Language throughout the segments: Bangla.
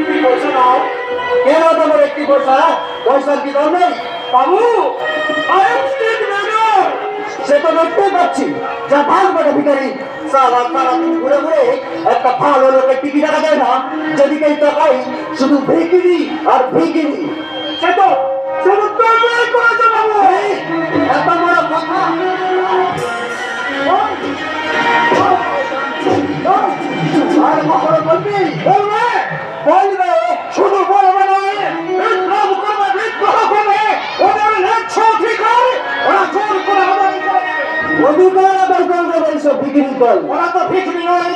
কি করছো না? কেন তোমার একটি পয়সার কি দর নেই? বাবু, সে তো দেখতে পাচ্ছি যা ভাগ বটে ভিখারি। সারা ঘুরে ঘুরে একটা ভালো লোকের টিকি টাকা যায় না, যেদিকে তাকাই শুধু ভিকিরি আর ভিকিরি। সে তো করেছে বাবু, এত বড় কথা। আর কখনো বলবি? বলবে শুধু বলবে নয়, বিপ্লব করবে, বিদ্রোহ করবে, ওদের ন্যায্য অধিকার ওরা জোর করে আদায় করবে। অধিকার আদায় করবে এইসব বিক্রি কর। ওরা তো বিক্রি নয়,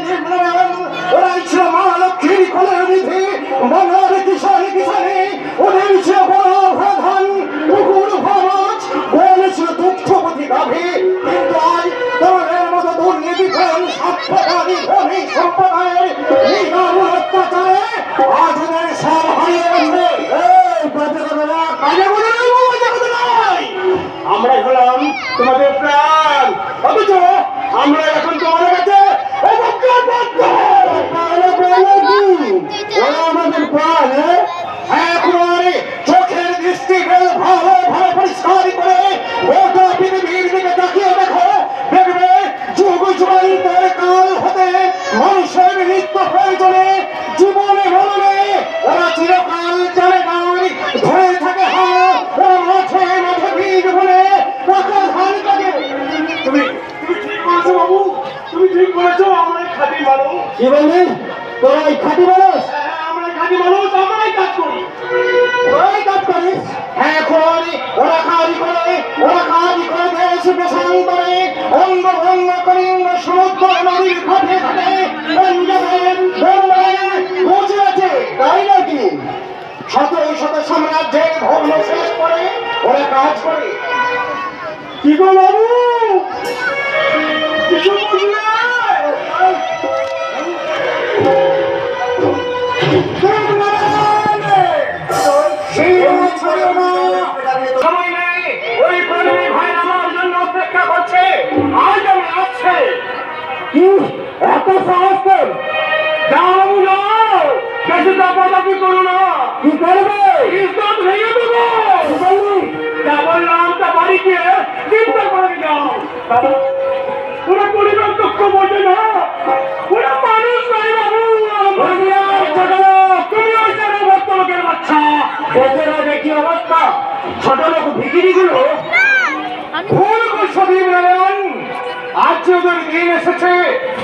ওরা ছিল মা লক্ষ্মীর কোলের নিধি, মনের কিশোরী কিশোরী, ওদের ছিল বড় প্রধান পুকুর ভরজ, ওদের ছিল দুঃখপতি গাভী। কিন্তু আজ তোমাদের মতো দুর্নীতিপূর্ণ স্বার্থবাদী ধনী সম্প্রদায়ের নিদারুণ অত্যাচারে আজ ওদের সব হারিয়ে গেছে। আমরা হলাম তোমাদের প্রাণ, অথচ আমরা এখন তোমাদের কাছে আমাদের প্রাণ এখন চোখের দৃষ্টি ভালো ভালো পরিষ্কার করে গোটা পৃথিবীর দিকে তাকিয়ে দেখো, দেখবে যুগ যুগান্তর কাল হতে মানুষের নিত্য প্রয়োজনে জীবনে মরণে ওরা চিরকাল চলে গান ধরে থাকে। ওরা মাঠে মাঠে বীজ বলে ধান কাটে। তুমি ঠিক বলেছো বাবু, তুমি ঠিক বলেছো। আমরা খাঁটি মানুষ। কি বললি তোরা? খাঁটি মানুষ? আমরা খাঁটি মানুষ, আমরাই কাজ করি। ওরাই কাজ করিস? হ্যাঁ করি। ওরা কাজ করে, ওরা কাজ করে দেশ দেশান্তরে অঙ্গ ভঙ্গ কলিঙ্গ সমুদ্র নদীর ঘাটে ঘাটে পঞ্জাবের বোম্বাইয়ে বসে আছে। তাই নাকি? শত শত সাম্রাজ্যের ধর্ম শেষ করে ওরা কাজ করে। কি গো বাবু, কিছু বুঝলে? সময় নেই, ওই কর্মী ভাই আমার জন্য অপেক্ষা করছে। আজ আমি আসছে। কি এত সাহস তোর? যাও যাও, বেশি দাপাদাপি করো না। কি করবে? ইজ্জত ভেঙে দেবো। যা বললাম তা বাড়ি গিয়ে চিন্তা করে যাও। ওরা পরিবার দুঃখ বোঝে না, ওরা মানুষ নাই বাবু। তুমি ওই ভক্ত লোকের বাচ্চা, ওদের আগে কি অবস্থা? ছোট লোক ভিকিরি গুলো ভুল সবই মেলেন। আজ ওদের দিন এসেছে,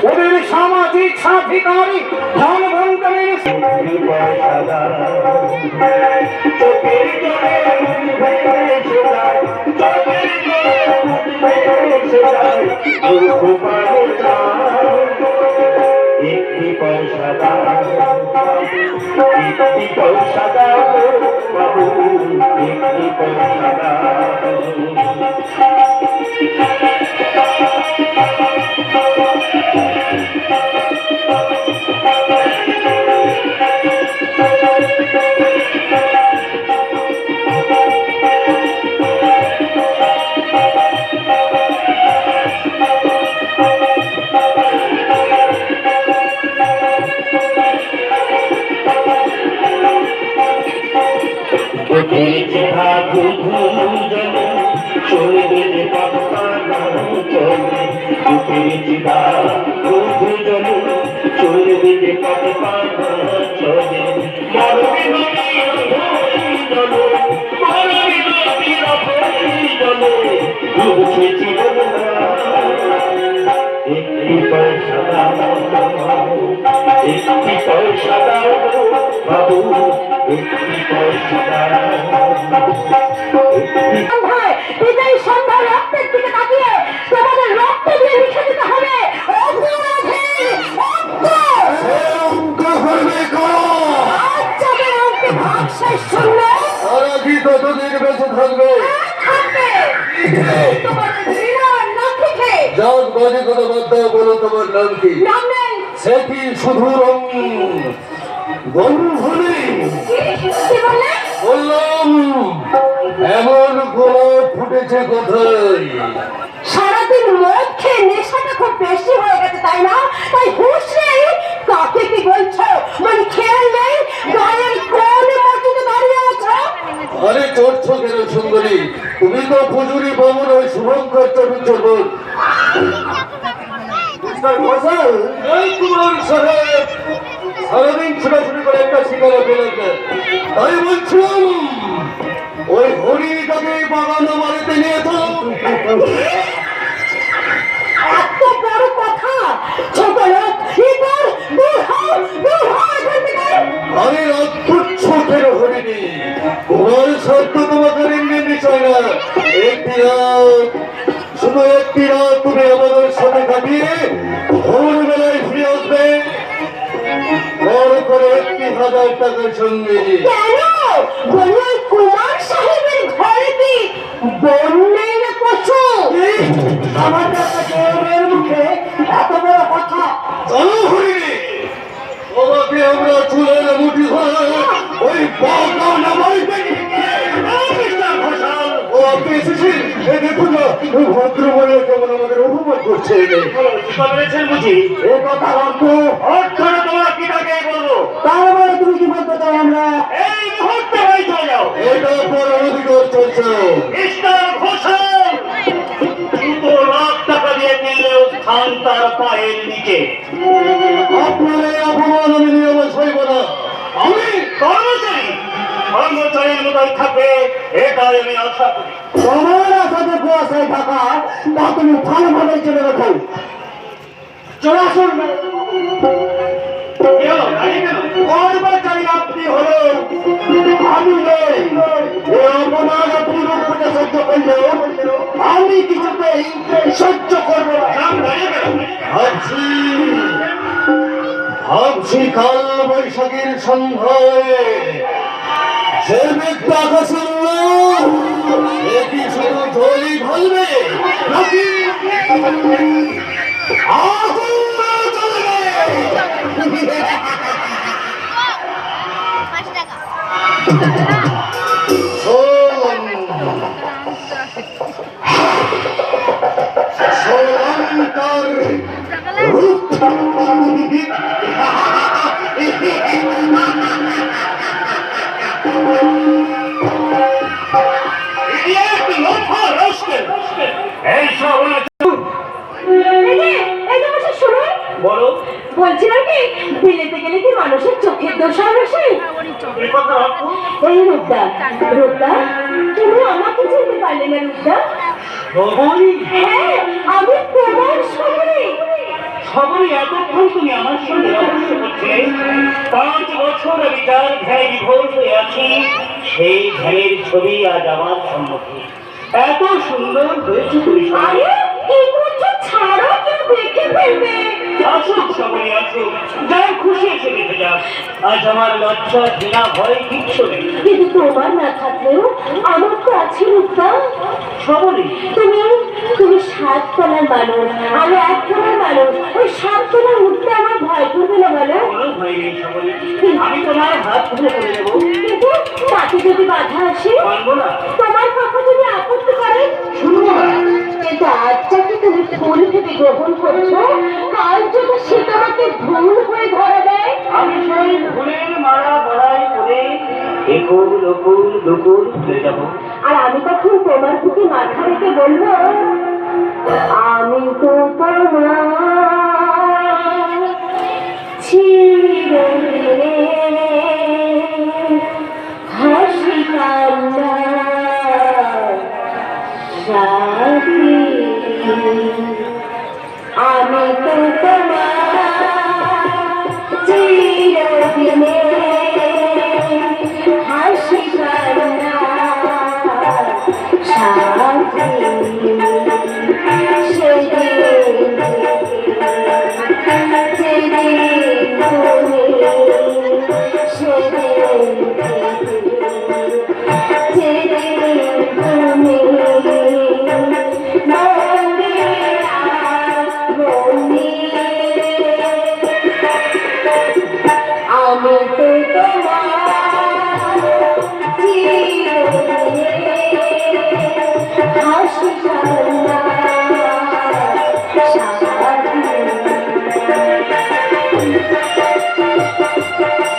ওদের সামাজিক সাধিকারী ধন বন্টনের একটি পয়সা দাও, একটি পয়সা দাও বাবু, একটি পয়সা দাও। একটি পয়সা দাও, একটি পয়সা দাও বাবু, একটি পয়সা দাও। বিজয়ী সন্ধ্যায় রক্তের দিকে তাকিয়ে তোমাদের রক্ত দিয়ে লিখে দিতে হবে ততদিন বেঁচে থাকবে। যাক বাজে কথা বাদ দাও, বলো তোমার নাম কি? সে কি শুধু বললাম এমন গোলাপ ফুটেছে কোথায়? সারাদিন মদ খেয়ে নেশাটা খুব বেশি হয়ে গেছে তাই না? তাই হুঁশ নেই, কাকে কি বলছো? মানে খেয়াল নেই চড়ছো কেন সুন্দরী? তুমি তো ফুজুরি বামন ওই শুভঙ্কর চটুর্য কুমার সাহেব সারাদিন ছোটাছুটি করে একটা শিকারা পেলেন না। তাই বলছিলাম ওই হরিটাকে বাগানো বাড়িতে নিয়ে তো এত বড় কথা ছোট লোক এবার দূর হও এখান থেকে। আমি অদ্ভুত ছোটের হরিণী তোমার সত্য তোমাকে রেঙ্গে বিষয় না। একটি রাত শুধু একটি রাত তুমি আমাদের সাথে কাটিয়ে ভোরবেলায় ফিরে আসবে বড় করে 1,000 টাকার সঙ্গে। কেন বলুন কুমার সাহেবের ঘরেতে বন্যের না কচু আমার কাছে মুখে এত বড় কথা। চলো হরিণী তোমাকে আমরা চুলের মুঠি ধরে ওই বাগানো বাড়িতে ও আপনি এসেছেন দেখুন না ভদ্র বলে কেমন আমাদের অপমান করছে। বুঝি এ কথা অর্থ অর্থটা তোমার কি তাকে বলবো? তার মানে তুমি কি বলতে চাও? আমরা এই মুহূর্তে বাড়ি চলে যাও। এটা পর অধিকার চলছে। মিস্টার ঘোষাল 2 লাখ টাকা দিয়ে কিনলেও স্থান তার পায়ের নিচে। আপনার এই অপমান আমি নিয়মে সইব না। আমি কর্মচারীর মতোই থাকবে এটাই আমি আশা করি। তোমার আসাতে কুয়াশায় থাকা তা তুমি ভালোভাবে চলে রাখো। চলে আসুন। কি হলো? দাঁড়িয়ে কেন? কর্মচারী আপনি হলো আমি নই। এই অপমান আপনি রূপে সহ্য করলেও আমি কিছুতেই সহ্য করবো না। নাম দাঁড়িয়ে কেন? ভাবছি কাল বৈশাখীর সন্ধ্যায় সে ব্যক্তি আকাশে শুধু ঝোলি ঢলবে নাকি আগুন জ্বলবে? শোন, শোলাঙ্কার রূপ Idiot, লোফার, রাস্কেল। এই সব এই যে বসে শুনুন বলো বলছিলাম কি বিলেতে গেলে কি মানুষের চোখের দোষ আসে? এই কথা রাখো। এই রূপদা তুমি আমাকে চিনতে পারলে না রূপদা? সবই হ্যাঁ আমি তোমার সঙ্গে সবই এতক্ষণ তুমি আমার সঙ্গে রহস্য করছিলে। 5 বছর আমি যার ধ্যানে বিভোর হয়ে আছি সেই ধ্যানের ছবি আজ আমার সম্মুখে। এত সুন্দর হয়েছে তুমি আরে এই মুহূর্তে ছাড়ো কেউ দেখে ফেলবে। আসুক সবাই আসুক, যার খুশি এসে দেখে যাক। আজ আমার লজ্জা ঘৃণা ভয় কিচ্ছু নেই। কিন্তু তোমার না থাকলেও আমার তো আছে রূপদা। সবই তুমি 7 তলার মানুষ আমি 1 তলার মানুষ। ওই 7 তলায় উঠতে আমার ভয় করবে না বলো? কোনো ভয় নেই সবই। আমি তোমার হাত ধরে করে দেবো। কিন্তু তাতে যদি বাধা আসে মানবো না, তোমার কথা যদি আপত্তি করে শুনবো না। কিন্তু আজটাকে তুমি ভুল ভেবে গ্রহণ করছো, কাল যদি সে তোমাকে ভুল হয়ে ধরা দেয় আমি সেই ভুলের মারা বড়াই করে একুল অকুল দুকুল ভুলে যাবো। আর আমি তখন তোমার বুকে মাথা রেখে বলবো আমি তো তোমার চিরদিনের হাসি কান্না সাথী। আমি তো তোমার চিরদিনের হাসি কান্না সাথী। আমি তো তোমার চিরদিনের হাসি কান্না সাথী।